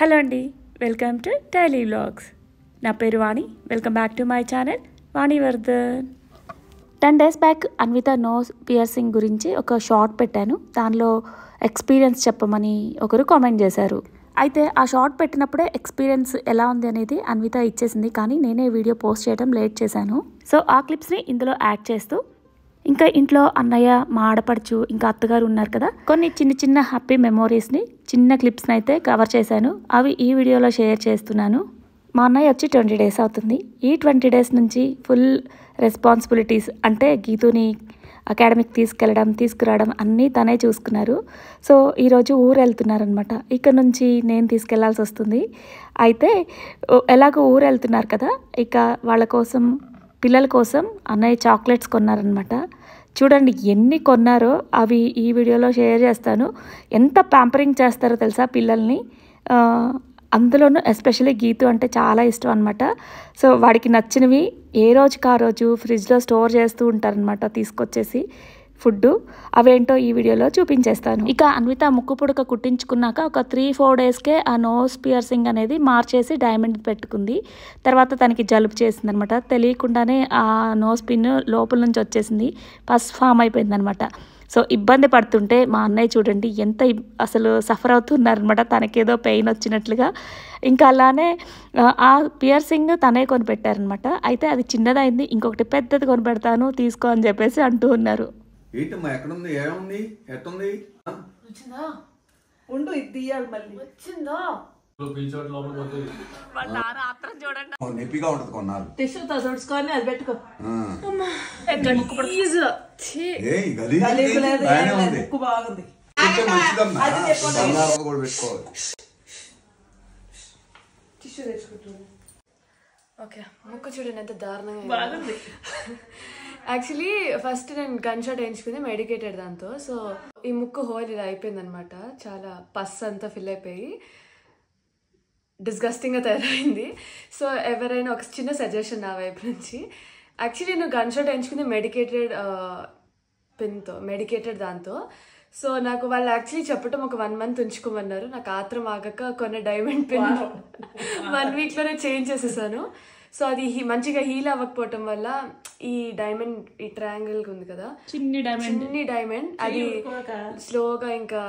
Hello అండి, welcome to daily vlogs. నా పేరు Vani. Welcome back to my channel Vanivardhan. 10 days back Anvitha nose piercing గురించి ఒక షార్ట్ పెట్టాను. దానిలో ఎక్స్పీరియన్స్ చెప్పమని ఒకరు కామెంట్ చేశారు. అయితే ఆ షార్ట్ పెట్టినప్పుడే ఎక్స్పీరియన్స్ ఎలా ఉంది అనేది అన్విత ఇచ్చేసింది, కానీ నేనే వీడియో పోస్ట్ చేయడం లేట్ చేశాను. సో ఆ క్లిప్స్ని ఇందులో యాడ్ చేస్తూ ఇంకా ఇంట్లో అన్నయ్య, మా ఆడపడుచు, ఇంకా అత్తగారు ఉన్నారు కదా, కొన్ని చిన్న చిన్న హ్యాపీ మెమోరీస్ని, చిన్న క్లిప్స్ని అయితే కవర్ చేశాను. అవి ఈ వీడియోలో షేర్ చేస్తున్నాను. మా అన్నయ్య వచ్చి 20 days అవుతుంది. ఈ 20 days నుంచి ఫుల్ రెస్పాన్సిబిలిటీస్, అంటే గీతుని అకాడమిక్ తీసుకురావడం అన్నీ తనే చూసుకున్నారు. సో ఈరోజు ఊరు వెళ్తున్నారనమాట. ఇక్కడ నుంచి నేను తీసుకెళ్లాల్సి వస్తుంది. అయితే ఎలాగో ఊరు వెళ్తున్నారు కదా, ఇక వాళ్ళ కోసం, పిల్లల కోసం అన్నయ్య చాక్లెట్స్ కొన్నారనమాట. చూడండి ఎన్ని కొన్నారో, అవి ఈ వీడియోలో షేర్ చేస్తాను. ఎంత ప్యాంపరింగ్ చేస్తారో తెలుసా పిల్లల్ని. అందులోనూ ఎస్పెషల్లీ గీతు అంటే చాలా ఇష్టం అనమాట. సో వాడికి నచ్చినవి ఏ రోజుకి ఆ రోజు ఫ్రిడ్జ్లో స్టోర్ చేస్తూ ఉంటారనమాట తీసుకొచ్చేసి ఫుడ్. అవేంటో ఈ వీడియోలో చూపించేస్తాను. ఇక అన్విత ముక్కు పుడక కుట్టించుకున్నాక ఒక 3-4 daysకే ఆ నోస్ పియర్సింగ్ అనేది మార్చేసి డైమండ్ పెట్టుకుంది. తర్వాత తనకి జలుబు చేసింది అనమాట. తెలియకుండానే ఆ నోస్ పిన్ లోపల నుంచి వచ్చేసింది, పస్ ఫామ్ అయిపోయింది అనమాట. సో ఇబ్బంది పడుతుంటే మా అన్నయ్య చూడండి ఎంత అసలు సఫర్ అవుతున్నారనమాట, తనకేదో పెయిన్ వచ్చినట్లుగా. ఇంకా అలానే ఆ పియర్సింగ్ తనే కొనిపెట్టారనమాట. అయితే అది చిన్నదైంది, ఇంకొకటి పెద్దది కొనిపెడతాను తీసుకో అని చెప్పేసి అంటూ ఉన్నారు. ఏంటమ్మా ఎక్కడుంది, ఏముంది, ఎట్టుంది? వచ్చిందా? ఉండు, ఇది తీయాలి మళ్ళీ. వచ్చిందా? నొప్పిగా ఉంటది కొన్నారు. టిష్యూతో తుడుచుకొని అది పెట్టుకో. ముక్కు బాగుంది. కూడా పెట్టుకోవాలి. టిష్యూ తెచ్చుకుంటున్నాను. ఓకే, ముక్కు చూడండి ఎంత దారుణంగా బాగుంది. యాక్చువల్లీ ఫస్ట్ నేను గన్ షాట్ వేయించుకుంది మెడికేటెడ్ దాంతో. సో ఈ ముక్కు హోల్ ఇలా అయిపోయింది అనమాట. చాలా పస్ అంతా ఫిల్ అయిపోయి డిస్గస్టింగ్గా తయారైంది. సో ఎవరైనా ఒక చిన్న సజెషన్ నా వైపు నుంచి, యాక్చువల్లీ నేను గన్ షాట్ వేయించుకుంది మెడికేటెడ్ పిన్తో, మెడికేటెడ్ దాంతో. సో నాకు వాళ్ళు యాక్చువల్లీ చెప్పటం ఒక 1 month ఉంచుకోమన్నారు. నాకు ఆత్రం ఆగక కొన్న డైమండ్ పిన్ 1 weekలోనే చేంజ్ చేసేసాను. సో అది మంచిగా హీల్ అవ్వకపోవటం వల్ల ఈ డైమండ్, ఈ ట్రయాంగిల్ ఉంది కదా, చిన్ని డైమండ్ అది స్లోగా ఇంకా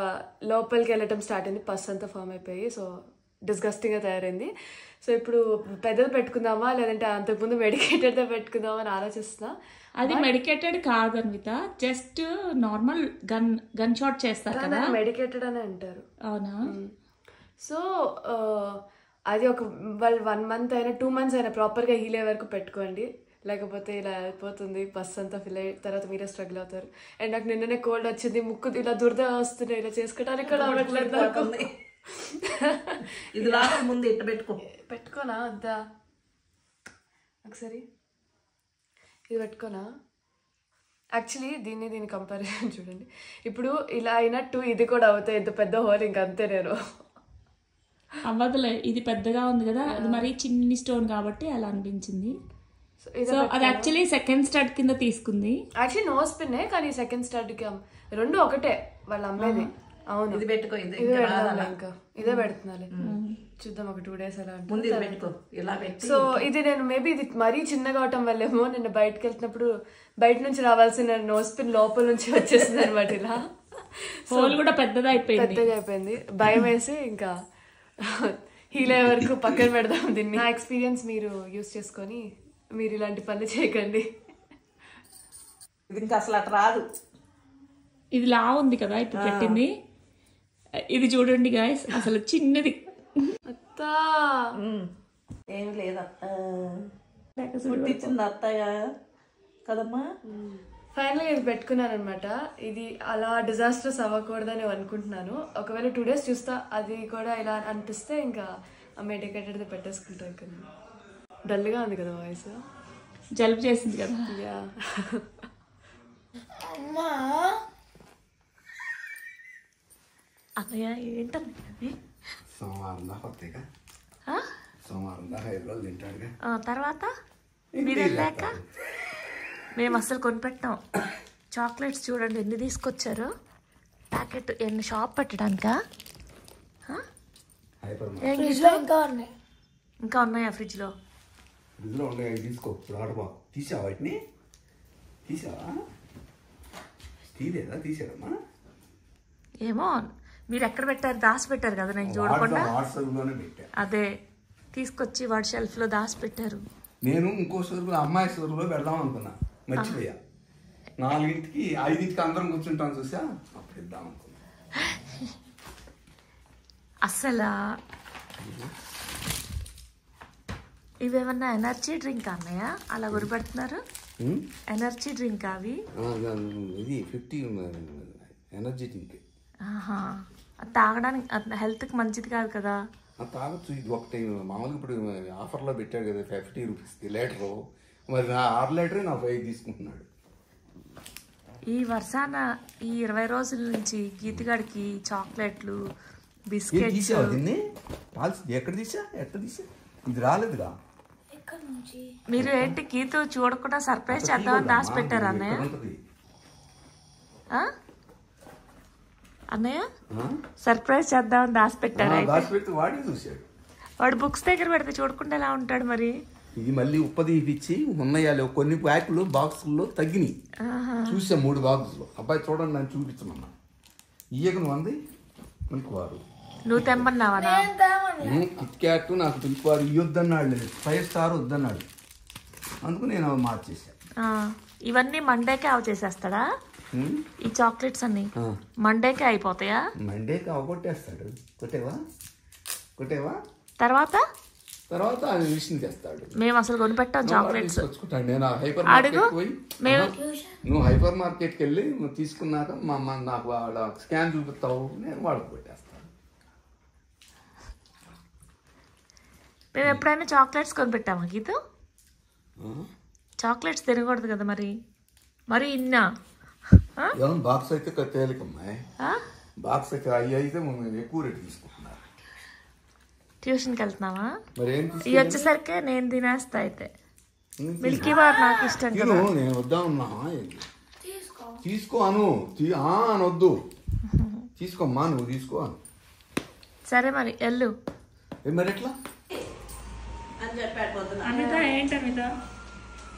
లోపలికి వెళ్ళటం స్టార్ట్ అయింది. పస్ అంతా ఫామ్ అయిపోయి సో డిస్గస్టింగ్గా తయారైంది. సో ఇప్పుడు పెద్దది పెట్టుకుందామా లేదంటే అంతకుముందు మెడికేటెడ్తో పెట్టుకుందామా అని ఆలోచిస్తున్నా. అది మెడికేటెడ్ కాదు Anvita, just normal gun shot చేస్తారు కదా, మెడికేటెడ్ అని అంటారు. అవునా? సో అది ఒక వాళ్ళు 1 month అయినా 2 months అయినా ప్రాపర్గా హీల్ అయ్యే వరకు పెట్టుకోండి, లేకపోతే ఇలా అయిపోతుంది. బస్ అంతా ఫిల్ అయ్యి తర్వాత మీరే స్ట్రగుల్ అవుతారు. అండ్ నాకు నిన్ననే కోల్డ్ వచ్చింది, ముక్కు ఇలా దురద వస్తున్నాయి, ఇలా చేసుకోవడానికి కూడా అవ్వట్లేదు నాకు. ఇది లాగా ముందు ఇట్ట పెట్టుకోనా వద్దా? ఒకసారి ఇది పెట్టుకోనా? యాక్చువల్లీ దీని కంపారిజన్ చూడండి. ఇప్పుడు ఇలా అయినట్టు ఇది కూడా అవుతాయి, ఇంత పెద్ద హోల్ ఇంకంతే. నేను అవ్వదులే, ఇది పెద్దగా ఉంది కదా, అది మరీ చిన్ని స్టోన్ కాబట్టి అలా అనిపించింది. సో అది యాక్చువల్లీ సెకండ్ స్టడ్ కింద తీసుకుంది. యాక్చువల్లీ నోస్ పిన్నే, కానీ సెకండ్ స్టడ్కి రెండు ఒకటే వాళ్ళు అమ్మేది. అవును, ఇది పెట్టుకో. ఇదే పెడతాను, ఇంకా ఇదే పెడుతున్నాలి. చూద్దాం ఒక 2 days అలా ఉంటుంది. సో ఇది నేను మేబీ ఇది మరీ చిన్నగా అవటం వల్లేమో నిన్న బయటకు వెళ్తున్నప్పుడు బయట నుంచి రావాల్సిన నోస్ పిన్ లోపల నుంచి వచ్చేసింది అనమాట. ఇలా హోల్ కూడా పెద్దగా అయిపోయింది. భయం వేసి ఇంకా హీల్ అయ్యే వరకు పక్కన పెడదాం దీన్ని. నా ఎక్స్పీరియన్స్ మీరు యూస్ చేసుకొని మీరు ఇలాంటి పనులు చేయకండి. ఇది ఇంకా అసలు అట్లా రాదు. ఇది లా ఉంది కదా ఇప్పుడు పెట్టింది. ఇది చూడండి గాయస్, అసలు చిన్నది. అత్తా ఏమి లేదు, అత్త పుట్టించింది అత్తయ్య కదమ్మా. ఫైనల్గా ఇది పెట్టుకున్నాను అనమాట. ఇది అలా డిజాస్టర్స్ అవ్వకూడదని అనుకుంటున్నాను. ఒకవేళ 2 days చూస్తా, అది కూడా ఇలా అనిపిస్తే ఇంకా మెడికేటెడ్ పెట్టేసుకుంటా. ఇక్కడ డల్గా ఉంది కదా వాయిస్, జలుబు చేసింది కదా. అమ్మా అన్నయ్య ఏంటన్నా సోమవారం దాకా వస్తాయిగా, సోమవారం దాకా 5 రోజులు తింటాడుగా. తర్వాత మీరు వెళ్ళాక మేము అస్సలు కొనిపెట్టాం. చాక్లెట్స్ చూడండి ఎన్ని తీసుకొచ్చారు. ప్యాకెట్ ఎన్ని షాప్ పెట్టడానికా? హైపర్ ఇంకా ఉన్నాయా ఫ్రిడ్జ్లో? ఫ్రిడ్జ్లో ఉండే అవి తీసుకో. ఇప్పుడు ఆర్డర్ బాగు తీసావా? వాటిని తీసావా? తీసారమ్మా? ఏమో మీరు ఎక్కడ పెట్టారు? దాచి పెట్టారు కదా నేను చూడకుండా. వాట్సాప్లోనే పెట్టా. అదే తీసుకొచ్చి వాడి షెల్ఫ్లో దాచి పెట్టారు. నేను ఇంకో సరుకులు అమ్మాయి సరుకులో పెడదాం అనుకున్నా, మర్చిపోయా. 4కి 5కి అందరం కూర్చుంటాం చూసా, అప్పుడు ఇద్దాం అనుకున్నా. అస్సలు ఇవేమన్నా ఎనర్జీ డ్రింక్ అన్నాయా అలా గురిపెడుతున్నారు? ఎనర్జీ డ్రింక్ అవి? ఇది 50 ఎనర్జీ డ్రింక్. తాగడానికి హెల్త్కి మంచిది కాదు కదా. తాగొచ్చు. ఇది ఒకటి మామూలుగా ఇప్పుడు ఆఫర్లో పెట్టాడు కదా 50 రూపీస్కి లీటరు. మరి నా 6 లీటరే నా 5 తీసుకుంటున్నాడు. ఈ వర్షాన ఈ 20 రోజుల నుంచి గీతగాడికి చాక్లెట్లు, బిస్కెట్స్. ఎక్కడ తీసా? ఇది రాలేదుగా. మీరు ఏంటి గీత చూడకుండా సర్ప్రైజ్ చేద్దామని దాచి పెట్టారు అన్నయ్య? అన్నయ్య సర్ప్రైజ్ చేద్దామని దాచి పెట్టారు. వాడు బుక్స్ దగ్గర పెడితే చూడకుండా ఎలా ఉంటాడు మరి? ఇది మళ్ళీ ఉప్పదీపిచ్చి ఉన్నాయాలి. కొన్ని ప్యాకులు బాక్సుల్లో తగ్గినాయి చూసా, 3 బాక్సులు. అబ్బాయి చూడండి నన్ను చూపించమన్నా. ఇయ్యకు అంది మిల్క్వారు. నువ్వు తెమ్మన్నావా? కిట్ క్యాట్ నాకు మిల్క్వారు ఇయ్యొద్దన్నాడు, 5 స్టార్ వద్దన్నాడు. అందుకు నేను అవి మార్చేసా. ఇవన్నీ మండేకే అవి చేసేస్తాడా? ఈ చాక్లెట్స్ అన్ని మండేకే అయిపోతాయా? మండేకి అవగొట్టేస్తాడు. కొట్టేవా? తర్వాత విషయం చేస్తాడు. మేము అసలు కొనిపెట్టాం చాక్లెట్స్. నేను హైపర్ మార్కెట్ పోయి, నువ్వు హైపర్ మార్కెట్కి వెళ్ళి నువ్వు తీసుకున్నాక మా అమ్మ నాకు వాళ్ళ స్కాన్ చూపిస్తావు, నేను వాళ్ళకి పెట్టేస్తాను. మేము ఎప్పుడైనా చాక్లెట్స్ కొనిపెట్టామా గీత? చాక్లెట్స్ తినకూడదు కదా మరి ఇన్నా. బాక్స్ అయితే తేలికమ్మాయి. బాక్స్ అయితే అవి అయితే ఎక్కువ రేటు తీసుకుంటున్నారు. ట్యూషన్కి వెళ్తున్నావా? ఇవి వచ్చేసరికి నేను తినేస్తా. అయితే మిల్కీ బార్ నాకు ఇష్టం కదా. నేను వద్దామన్నా. తీసుకో అను అనొద్దు. తీసుకోమ్మా, నువ్వు తీసుకో అను. సరే మరి వెళ్ళు. మరి ఎట్లా అమిత? ఏంటి అమిత,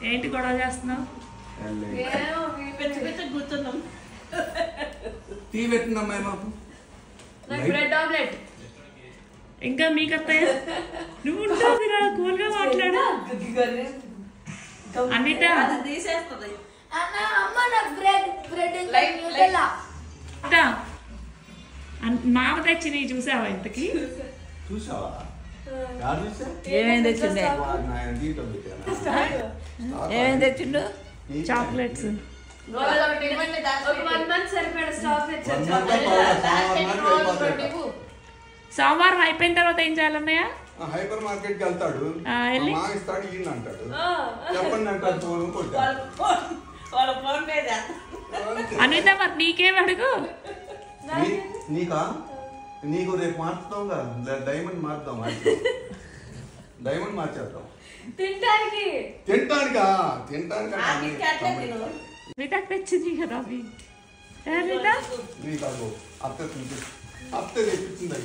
ఏంటి గొడవ చేస్తున్నావు? కూర్చున్నాం. టీ పెట్టిందమ్మాయి మాకు. Bread omelette. ఇంకా మీకు అత్తయ్య నువ్వు ఉంటుంది రా, కూల్గా మాట్లాడు. అమిత తీసేస్తుంది. మామ తెచ్చి చూసావా ఇంతకి? చూసావా? ఏమేమి తెచ్చిండే? ఏమేమి తెచ్చిండు? చాక్లెట్స్. సోమవారం అయిపోయిన తర్వాత ఏం చేయాలన్నయ్య? హైపర్ మార్కెట్ కి వెళ్తాడు, ఇస్తాడు, ఈయన అంటాడు, చెప్పండి అంటాడు. అనిత మరి నీకేం అడుగు? నీకా? నీకు రేపు మార్చుతాం కదా, డైమండ్ మార్చుదాం. డైమండ్ మార్చేద్దాం. తింటానికా? మిగతా తెచ్చింది కదా అవి. అత్తే తెప్పించింది.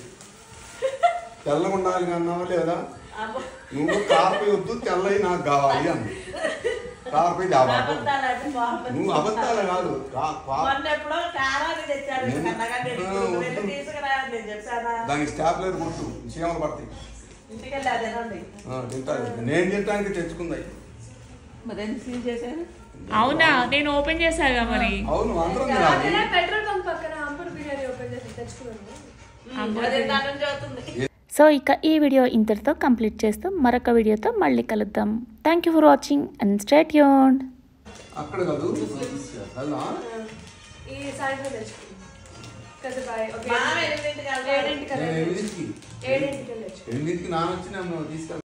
తెల్లగా ఉండాలి అన్నావా లేదా? నువ్వు కార్పై వద్దు, తెల్లయి నాకు కావాలి అన్న. కార్పై నువ్వు అబద్ధాలు కాదు. దానికి స్టాప్లర్ కొట్టు, చీమలు పడతాయి. నేను తింటానికి తెచ్చుకుందాయి. అవునా? నేను ఓపెన్ చేశాగా మరి. అవును, అందరం పెట్రోల్ బంక్ పక్కన అంబర్ బిర్యానీ ఓపెన్ చేసి తెచ్చుకున్నాను. సో ఇక ఈ వీడియో ఇంతటితో కంప్లీట్ చేస్తూ మరొక వీడియోతో మళ్ళీ కలుద్దాం. Thank you for watching and stay tuned. అక్కడ కాదు, ఈ సాయంత్రం తెచ్చుకున్నాను. 7కి నాన్న వచ్చి తీసుకెళ్ళి